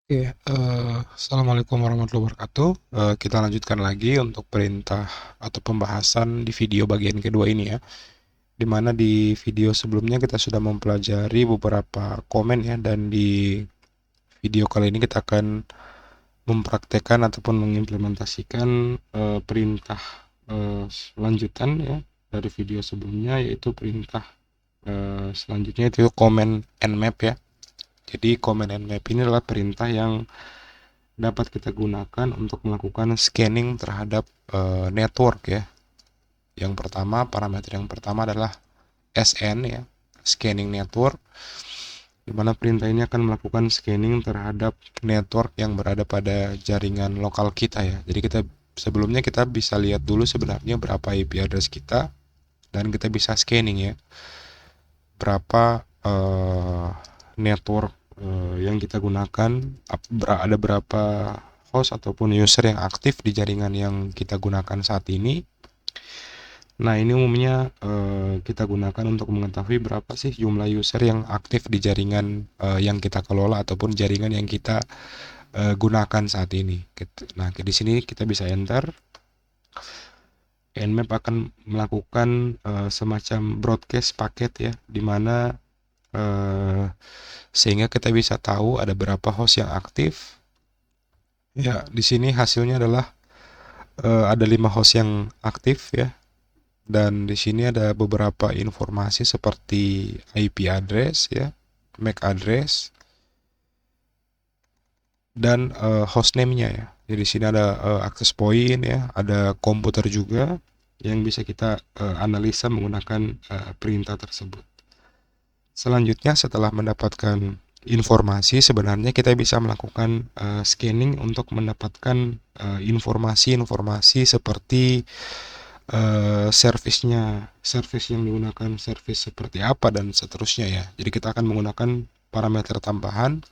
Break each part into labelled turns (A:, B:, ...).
A: Oke, assalamualaikum warahmatullahi wabarakatuh. Kita lanjutkan lagi untuk perintah atau pembahasan di video bagian kedua ini ya. Di mana di video sebelumnya kita sudah mempelajari beberapa komen ya, dan di video kali ini kita akan mempraktekkan ataupun mengimplementasikan perintah lanjutan ya dari video sebelumnya, yaitu perintah selanjutnya itu comment nmap ya. Jadi comment nmap ini adalah perintah yang dapat kita gunakan untuk melakukan scanning terhadap network ya. Yang pertama, parameter yang pertama adalah SN ya, scanning network, di mana perintah ini akan melakukan scanning terhadap network yang berada pada jaringan lokal kita ya. Jadi sebelumnya kita bisa lihat dulu sebenarnya berapa IP address kita, dan kita bisa scanning ya berapa network yang kita gunakan, ada berapa host ataupun user yang aktif di jaringan yang kita gunakan saat ini. Nah, ini umumnya kita gunakan untuk mengetahui berapa sih jumlah user yang aktif di jaringan yang kita kelola ataupun jaringan yang kita gunakan saat ini. Nah, di sini kita bisa enter. Nmap akan melakukan semacam broadcast paket ya, di mana sehingga kita bisa tahu ada berapa host yang aktif. Ya, di sini hasilnya adalah ada 5 host yang aktif ya. Dan di sini ada beberapa informasi seperti IP address ya, MAC address, dan hostname-nya ya. Jadi di sini ada access point ya, ada komputer juga yang bisa kita analisa menggunakan perintah tersebut. Selanjutnya, setelah mendapatkan informasi, sebenarnya kita bisa melakukan scanning untuk mendapatkan informasi-informasi seperti service yang digunakan, service seperti apa dan seterusnya ya. Jadi kita akan menggunakan parameter tambahan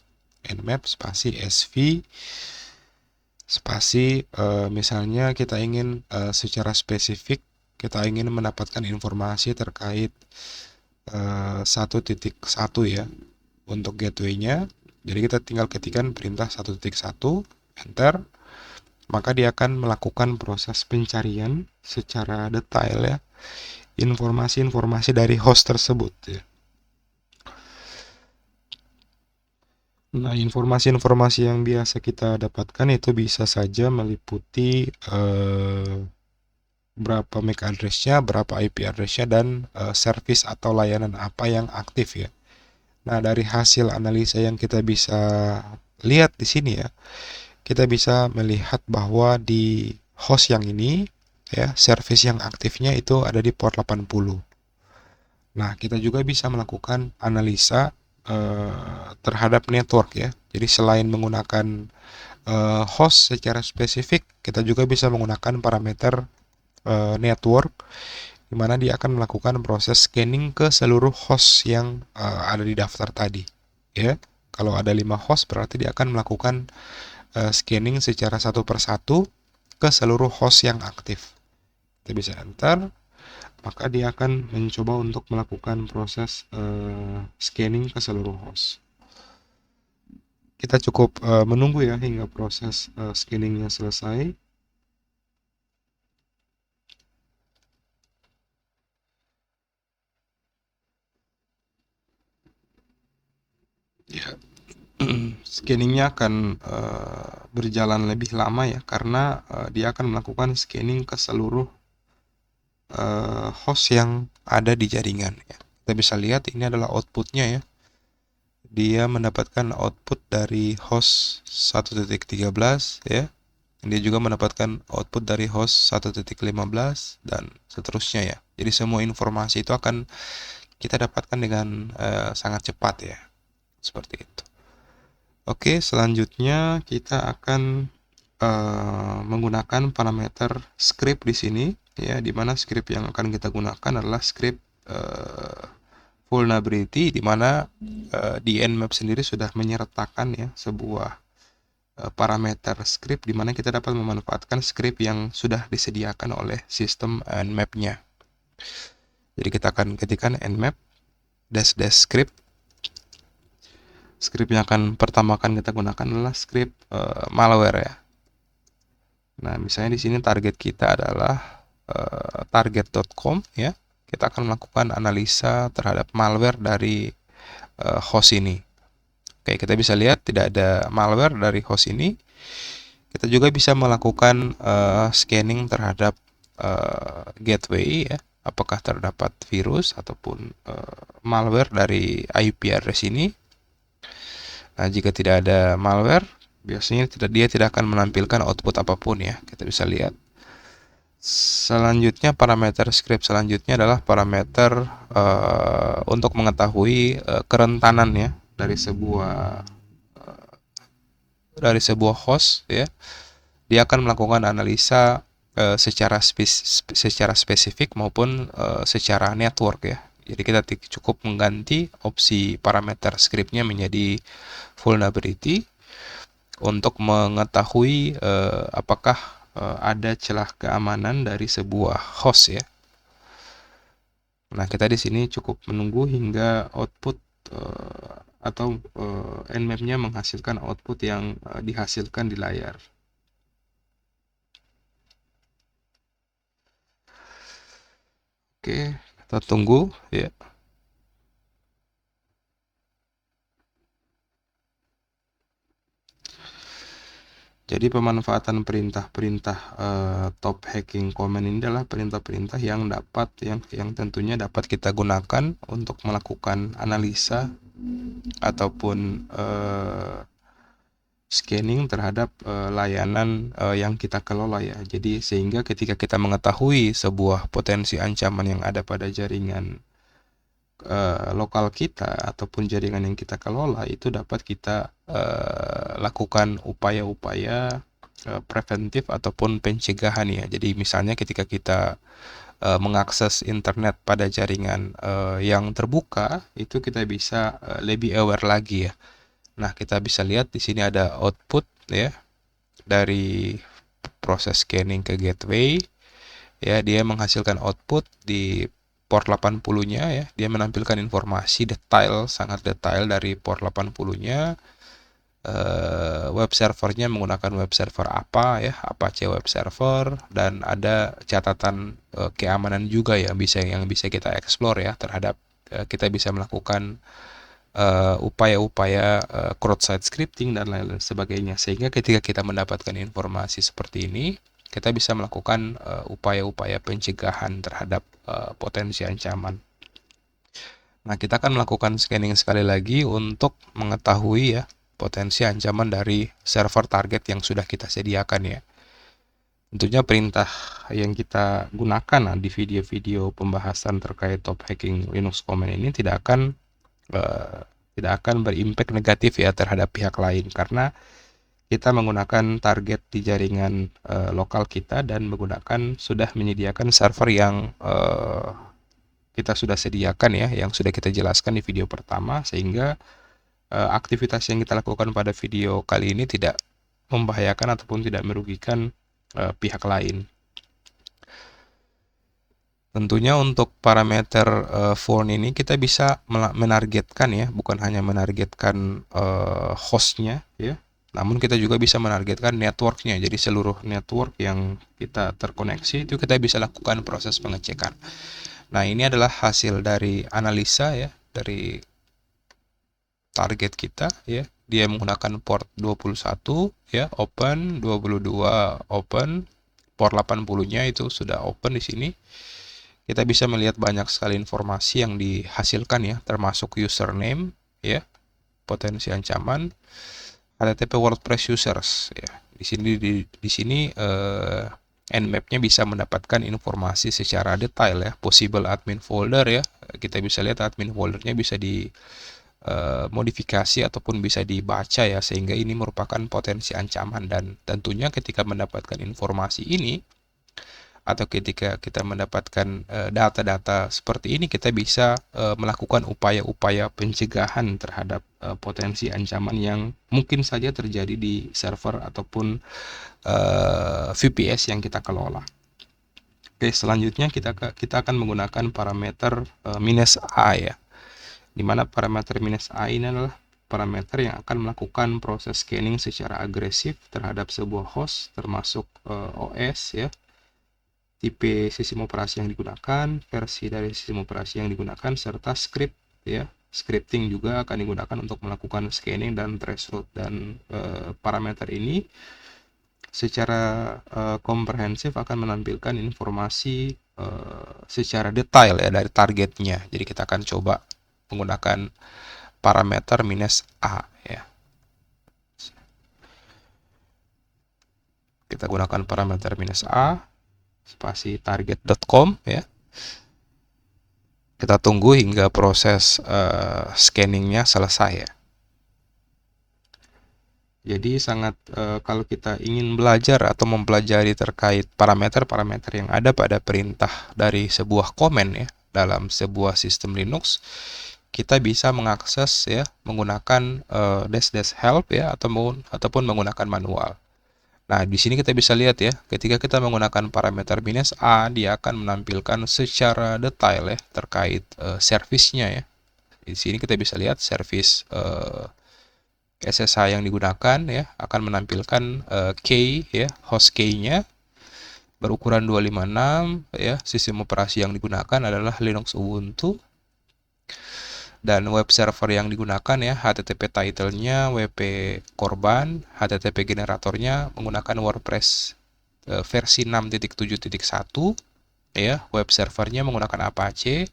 A: nmap spasi sv spasi misalnya kita ingin secara spesifik kita ingin mendapatkan informasi terkait 1.1 ya untuk gateway-nya. Jadi kita tinggal ketikkan perintah 1.1 enter, maka dia akan melakukan proses pencarian secara detail ya informasi-informasi dari host tersebut ya. Nah, informasi-informasi yang biasa kita dapatkan itu bisa saja meliputi berapa MAC address-nya, berapa IP address-nya, dan service atau layanan apa yang aktif ya. Nah, dari hasil analisa yang kita bisa lihat di sini ya, kita bisa melihat bahwa di host yang ini ya, service yang aktifnya itu ada di port 80. Nah, kita juga bisa melakukan analisa terhadap network ya. Jadi selain menggunakan host secara spesifik, kita juga bisa menggunakan parameter network, di mana dia akan melakukan proses scanning ke seluruh host yang ada di daftar tadi. Ya, kalau ada 5 host berarti dia akan melakukan scanning secara satu persatu ke seluruh host yang aktif. Kita bisa enter, maka dia akan mencoba untuk melakukan proses scanning ke seluruh host. Kita cukup menunggu ya hingga proses scanningnya selesai. Ya, scanningnya akan berjalan lebih lama ya, karena dia akan melakukan scanning ke seluruh host yang ada di jaringan ya. Kita bisa lihat ini adalah outputnya ya. Dia mendapatkan output dari host 1.13 ya. Dia juga mendapatkan output dari host 1.15 dan seterusnya ya. Jadi semua informasi itu akan kita dapatkan dengan sangat cepat ya. Seperti itu. Oke, selanjutnya kita akan menggunakan parameter script di sini ya, di mana script yang akan kita gunakan adalah script vulnerability, di mana di nmap sendiri sudah menyertakan ya sebuah parameter script, di mana kita dapat memanfaatkan script yang sudah disediakan oleh sistem nmap-nya. Jadi kita akan ketikkan nmap dash script Script yang pertama akan kita gunakan adalah script malware ya. Nah, misalnya di sini target kita adalah target.com ya. Kita akan melakukan analisa terhadap malware dari host ini. Oke, kita bisa lihat tidak ada malware dari host ini. Kita juga bisa melakukan scanning terhadap gateway ya. Apakah terdapat virus ataupun malware dari IP address ini. Nah, jika tidak ada malware, biasanya dia tidak akan menampilkan output apapun ya. Kita bisa lihat. Selanjutnya parameter script selanjutnya adalah parameter untuk mengetahui kerentanan ya dari sebuah host ya. Dia akan melakukan analisa secara spesifik maupun secara network ya. Jadi kita cukup mengganti opsi parameter scriptnya menjadi vulnerability untuk mengetahui apakah ada celah keamanan dari sebuah host ya. Nah, kita di sini cukup menunggu hingga output atau nmap-nya menghasilkan output yang dihasilkan di layar. Oke, kita tunggu ya. Jadi pemanfaatan perintah-perintah top hacking command ini adalah perintah-perintah yang tentunya dapat kita gunakan untuk melakukan analisa ataupun scanning terhadap layanan yang kita kelola ya. Jadi sehingga ketika kita mengetahui sebuah potensi ancaman yang ada pada jaringan lokal kita ataupun jaringan yang kita kelola, itu dapat kita lakukan upaya-upaya preventif ataupun pencegahan ya. Jadi misalnya ketika kita mengakses internet pada jaringan yang terbuka, itu kita bisa lebih aware lagi ya. Nah, kita bisa lihat di sini ada output ya dari proses scanning ke gateway ya. Dia menghasilkan output di port 80-nya ya. Dia menampilkan informasi sangat detail dari port 80-nya. Web servernya menggunakan web server apa ya, Apache web server, dan ada catatan keamanan juga ya yang bisa kita explore ya terhadap kita bisa melakukan upaya-upaya crowd-side scripting dan lain-lain sebagainya, sehingga ketika kita mendapatkan informasi seperti ini, kita bisa melakukan upaya-upaya pencegahan terhadap potensi ancaman. Nah, kita akan melakukan scanning sekali lagi untuk mengetahui ya potensi ancaman dari server target yang sudah kita sediakan ya. Tentunya perintah yang kita gunakan di video-video pembahasan terkait top hacking Linux command ini tidak akan berimpact negatif ya terhadap pihak lain, karena kita menggunakan target di jaringan lokal kita dan sudah menyediakan server yang kita sudah sediakan ya, yang sudah kita jelaskan di video pertama, sehingga aktivitas yang kita lakukan pada video kali ini tidak membahayakan ataupun tidak merugikan pihak lain. Tentunya untuk parameter phone ini kita bisa menargetkan ya, bukan hanya menargetkan hostnya ya, namun kita juga bisa menargetkan networknya. Jadi seluruh network yang kita terkoneksi itu kita bisa lakukan proses pengecekan. Nah, ini adalah hasil dari analisa ya dari target kita ya. Dia menggunakan port 21 ya, open, 22 open, port 80-nya itu sudah open di sini. Kita bisa melihat banyak sekali informasi yang dihasilkan ya, termasuk username ya, potensi ancaman, HTTP WordPress users ya. Di sini nmap-nya bisa mendapatkan informasi secara detail ya, possible admin folder ya. Kita bisa lihat admin foldernya bisa modifikasi ataupun bisa dibaca ya, sehingga ini merupakan potensi ancaman. Dan tentunya ketika mendapatkan informasi ini atau ketika kita mendapatkan data-data seperti ini, kita bisa melakukan upaya-upaya pencegahan terhadap potensi ancaman yang mungkin saja terjadi di server ataupun VPS yang kita kelola. Oke, selanjutnya kita akan menggunakan parameter -a ya, dimana parameter -a ini adalah parameter yang akan melakukan proses scanning secara agresif terhadap sebuah host, termasuk OS ya, tipe sistem operasi yang digunakan, versi dari sistem operasi yang digunakan, serta script ya. Scripting juga akan digunakan untuk melakukan scanning dan threshold, dan parameter ini secara komprehensif akan menampilkan informasi secara detail ya dari targetnya. Jadi kita akan coba menggunakan parameter -a ya. Kita gunakan parameter -a spasi target.com ya. Kita tunggu hingga proses scanningnya selesai ya. Jadi sangat kalau kita ingin belajar atau mempelajari terkait parameter-parameter yang ada pada perintah dari sebuah komen ya dalam sebuah sistem Linux, kita bisa mengakses ya menggunakan --help ya ataupun menggunakan manual. Nah, di sini kita bisa lihat ya, ketika kita menggunakan parameter -a, dia akan menampilkan secara detail ya terkait servisnya ya. Di sini kita bisa lihat servis SSH yang digunakan ya akan menampilkan key ya, host key-nya berukuran 256 ya. Sistem operasi yang digunakan adalah Linux Ubuntu, dan web server yang digunakan ya HTTP title-nya WP korban, HTTP generatornya menggunakan WordPress versi 6.7.1 ya, web servernya menggunakan Apache,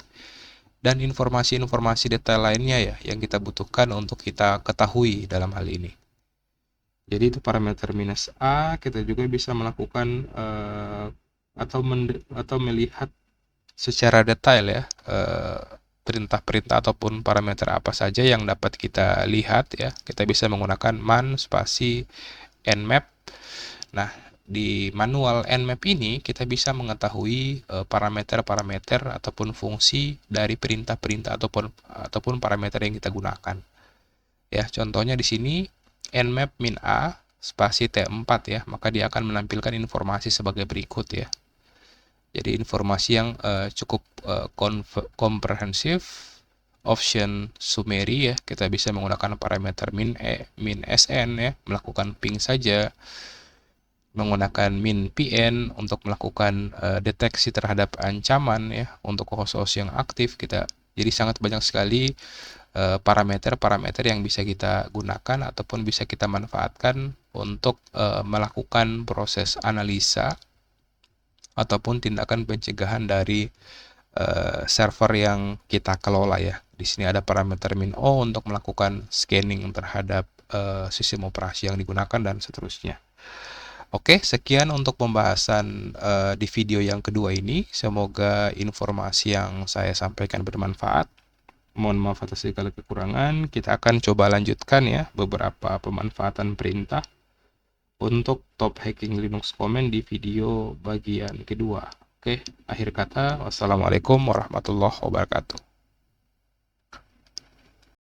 A: dan informasi-informasi detail lainnya ya yang kita butuhkan untuk kita ketahui dalam hal ini. Jadi itu parameter -a. Kita juga bisa melakukan atau melihat secara detail ya perintah-perintah ataupun parameter apa saja yang dapat kita lihat ya. Kita bisa menggunakan man spasi nmap. Nah, di manual nmap ini kita bisa mengetahui parameter-parameter ataupun fungsi dari perintah-perintah ataupun parameter yang kita gunakan. Ya, contohnya di sini nmap -a spasi T4 ya, maka dia akan menampilkan informasi sebagai berikut ya. Jadi informasi yang cukup komprehensif. Option summary ya, kita bisa menggunakan parameter -sn ya, melakukan ping saja, menggunakan -pn untuk melakukan deteksi terhadap ancaman ya untuk host-host yang aktif kita. Jadi sangat banyak sekali parameter-parameter yang bisa kita gunakan ataupun bisa kita manfaatkan untuk melakukan proses analisa ataupun tindakan pencegahan dari server yang kita kelola ya. Di sini ada parameter -o untuk melakukan scanning terhadap sistem operasi yang digunakan dan seterusnya. Oke, sekian untuk pembahasan di video yang kedua ini. Semoga informasi yang saya sampaikan bermanfaat. Mohon maaf atas segala kekurangan. Kita akan coba lanjutkan ya beberapa pemanfaatan perintah untuk top hacking Linux Command di video bagian kedua. Oke, akhir kata, wassalamualaikum warahmatullahi wabarakatuh.